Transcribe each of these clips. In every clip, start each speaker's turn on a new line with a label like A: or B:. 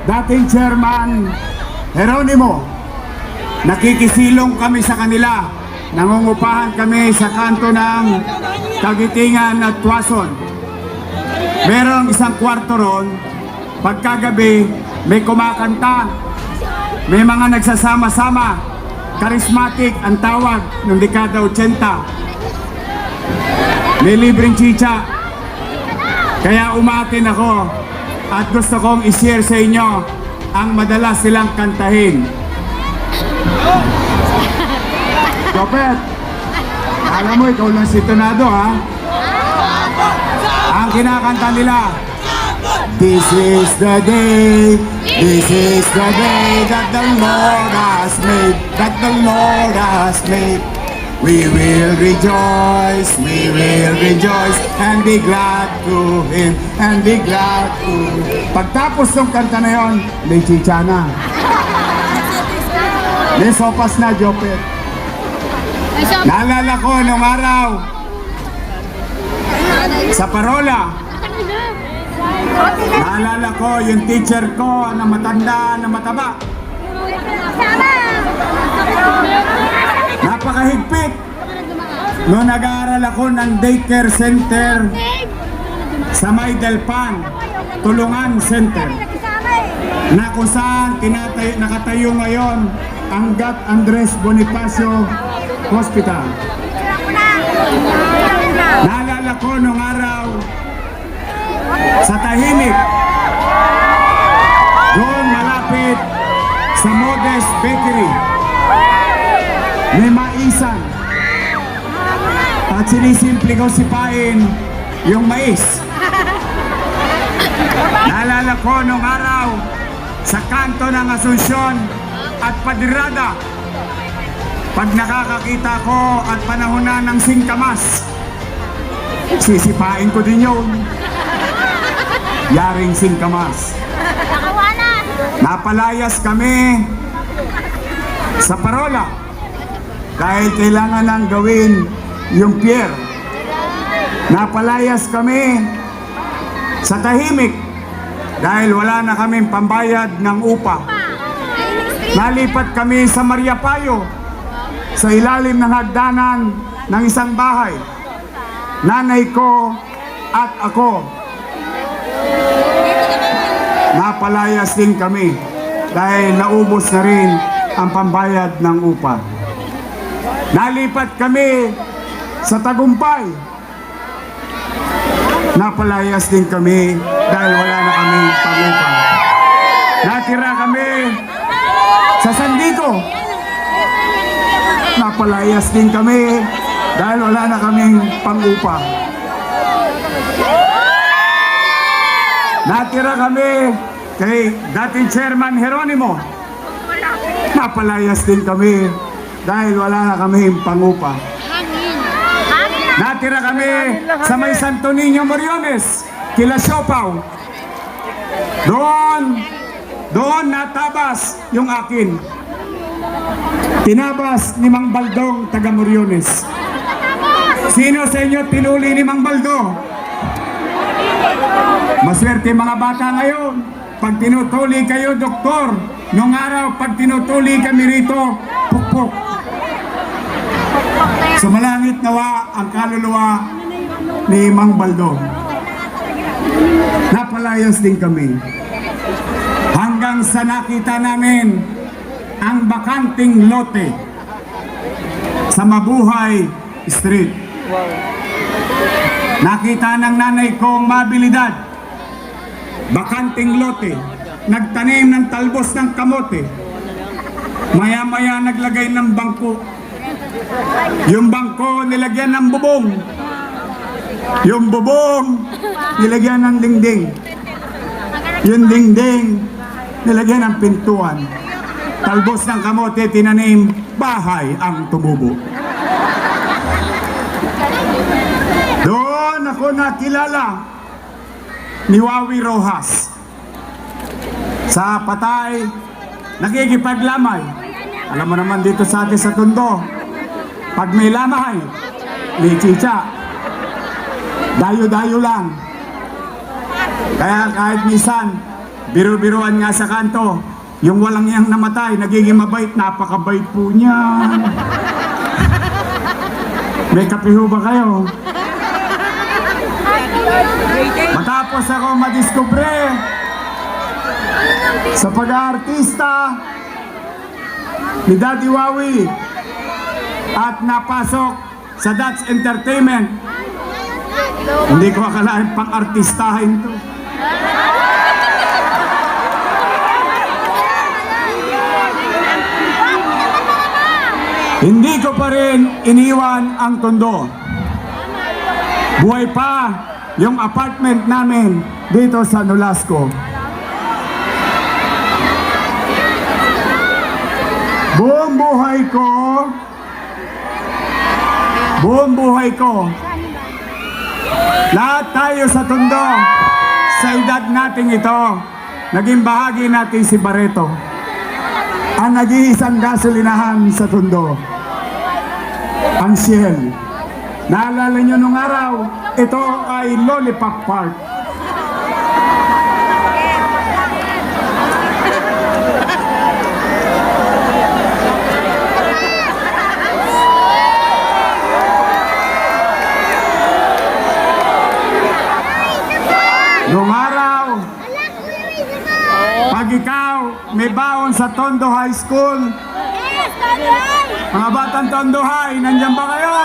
A: Dating chairman Jeronimo, nakikisilong kami sa kanila. Nangungupahan kami sa kanto ng Kagitingan at Tuason. Merong isang kwarto ron. Pagkagabi may kumakanta, may mga nagsasama-sama. Charismatic ang tawag ng dekada 80. May libreng chicha. Kaya umatin ako at gusto kong i-share sa inyo ang madalas silang kantahin. Jopet, alam mo ikaw lang si Tonado, ha? Ang kinakanta nila, this is the day that the Lord has made, that the Lord has made. We will rejoice and be glad to Him, and be glad to Him. Pagtapos ng kanta na yon, may chicha na. May sopas na, Jopet. Naalala ko nung araw, sa parola, naalala ko yung teacher ko na matanda, na mataba. Napakahigpit. Noong nag-aaral ako ng daycare center sa May Delpan, Tulungan Center, na kung saan nakatayo ngayon ang Gat Andres Bonifacio Hospital. Naalala ko noong araw sa Tahimik, doon malapit sa Modest Bakery, may maisan at sinisimple ko sipain yung mais. Naalala ko nung araw sa kanto ng Asunsyon at Padirada, pag nakakakita ko at panahon na ng singkamas, sisipain ko din yun. Yaring singkamas. Napalayas kami sa parola dahil kailangan nang gawin yung pier. Napalayas kami sa Tahimik dahil wala na kaming pambayad ng upa. Nalipat kami sa Mariapayo sa ilalim ng hagdanan ng isang bahay. Nanay ko at ako. Napalayas din kami dahil naubos na rin ang pambayad ng upa. Nalipat kami sa Tagumpay. Napalayas din kami dahil wala na kaming pangupa. Natira kami sa Sandico. Napalayas din kami dahil wala na kaming pangupa. Natira kami kay dating chairman Jeronimo. Napalayas din kami dahil wala na kaming pangupa. Natira kami sa may Santo Niño Moriones, kila Siopaw. Doon natabas yung akin. Tinabas ni Mang Baldong, taga Moriones. Sino sa inyo tinuli ni Mang Baldo? Maswerte mga bata ngayon. Pag tinutuli kayo, doktor. Nung araw, pag tinutuli kami rito, pukpok. Sumalangit nawa ang kaluluwa ni Mang Baldo. Napalayas din kami. Hanggang sa nakita namin ang bakanting lote sa Mabuhay Street. Nakita ng nanay kong mabilidad, bakanting lote, nagtanim ng talbos ng kamote, maya-maya naglagay ng bangko. Yung bangko nilagyan ng bubong, yung bubong nilagyan ng dingding, yung dingding nilagyan ng pintuan, talbos ng kamote tinanim, bahay ang tumubo. Doon ako nakilala ni Wawi Rojas. Sa patay, nakikipaglamay. Alam mo naman dito sa atin sa Tondo, pag may lamay, may chicha. Dayo-dayo lang. Kaya kahit minsan, Biro-biruan nga sa kanto. Yung walang yang namatay, nagiging mabait. Napakabait po niya. May kape ho ba kayo? Matapos ako madiskubre sa pag-aartista ni Daddy Wawi at napasok sa Dutch Entertainment, hindi ko akalain pang-artistahin to. Hindi ko pa rin iniwan ang Tondo. Buhay pa yung apartment namin dito sa Nolasco. Buong buhay ko, lahat tayo sa Tondo, sa edad nating ito, naging bahagi natin si Barreto, ang nag-iisang gasolinahan sa Tondo, ang Shell. Naalala nyo nung araw, ito ay Lollipop Park. Nung araw, pag ikaw may baon sa Tondo High School, mga batang Tondo High, nandyan ba kayo?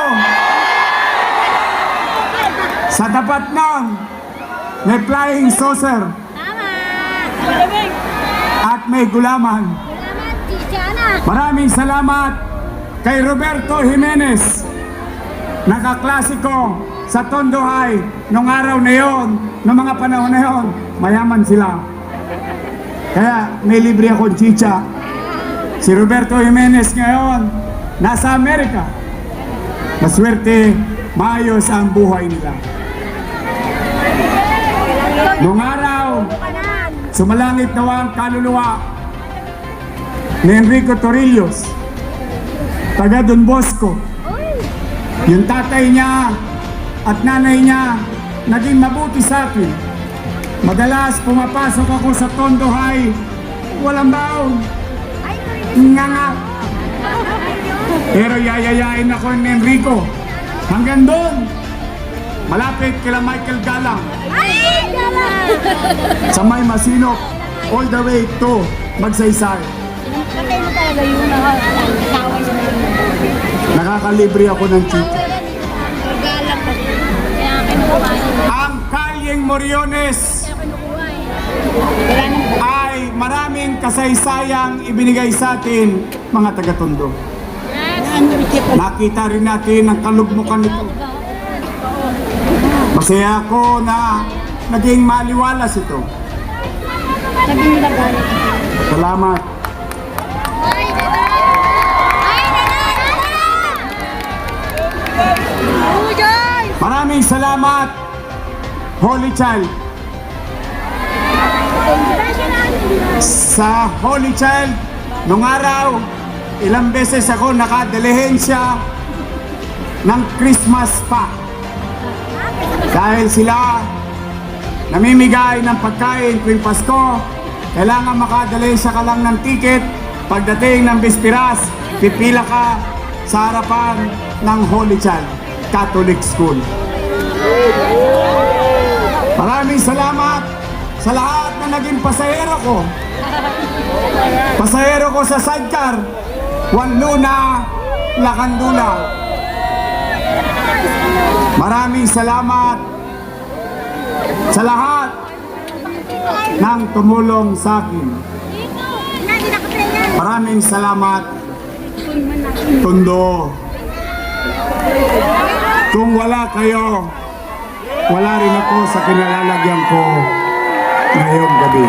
A: Sa tapat nun, may flying saucer at may gulaman. Maraming salamat kay Roberto Jimenez, nakaklasiko sa Tondo High nung araw na yon, nung mga panahon na yon. Mayaman sila, kaya may libre akong chicha. Si Roberto Jimenez ngayon nasa Amerika. Maswerte, maayos ang buhay nila. Nung araw, sumalangit nawa ang kaluluwa ni Enrico Torrillos, taga Don Bosco. Yung tatay niya at nanay niya naging mabuti sa akin. Madalas pumapasok ako sa Tondo High, walang baon, nga. Pero yayayain ako ni Enrico hanggang doon, malapit kila Michael Galang, sa May Masinop, all the way to Magsaysay. Nakakalibre ako ng chicha. Ang Kalyeng Moriones ay maraming kasaysayang ibinigay sa atin, mga taga-Tondo. Nakita rin natin ang kalugmukan nito. Masaya ako na naging maliwalas ito. Salamat. Maraming salamat, Holy Child. Sa Holy Child, nung araw, ilang beses ako nakadilihensya ng Christmas pa. Dahil sila namimigay ng pagkain tuwing Pasko, kailangan makadilihensya ka lang ng ticket. Pagdating ng Bispiras, pipila ka sa harapan ng Holy Child Catholic School. Maraming salamat sa lahat na naging pasahero ko. Pasahero ko sa sidecar, Juan Luna, Lacandula. Maraming salamat sa lahat ng tumulong sa akin. Maraming salamat, Tondo. Kung wala kayo, wala rin ako sa kinalalagyan ko ngayong gabi.